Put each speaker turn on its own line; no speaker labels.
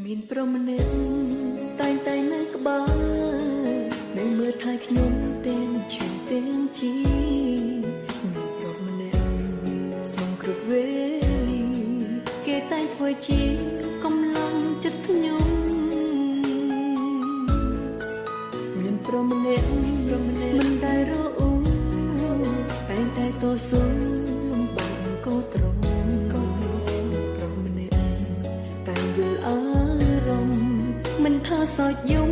មានប្រមម្នាក់តែងតែនៅក្បែរនៅមើលថែខ្ញុំទាំងឈឺទាំងជីមានប្រមម្នាក់ស្មងគ្រប់វេលាគេតែងធ្វើជាកម្លាំងចិត្តខ្ញុំមានប្រមម្នាក់មិនដែលរអ៊ូតែងតែតស៊ូលំបាកក៏ត្រង់ប្រមម្នាក់តែយល់អារម្មណ៍មិនថាសោកយំ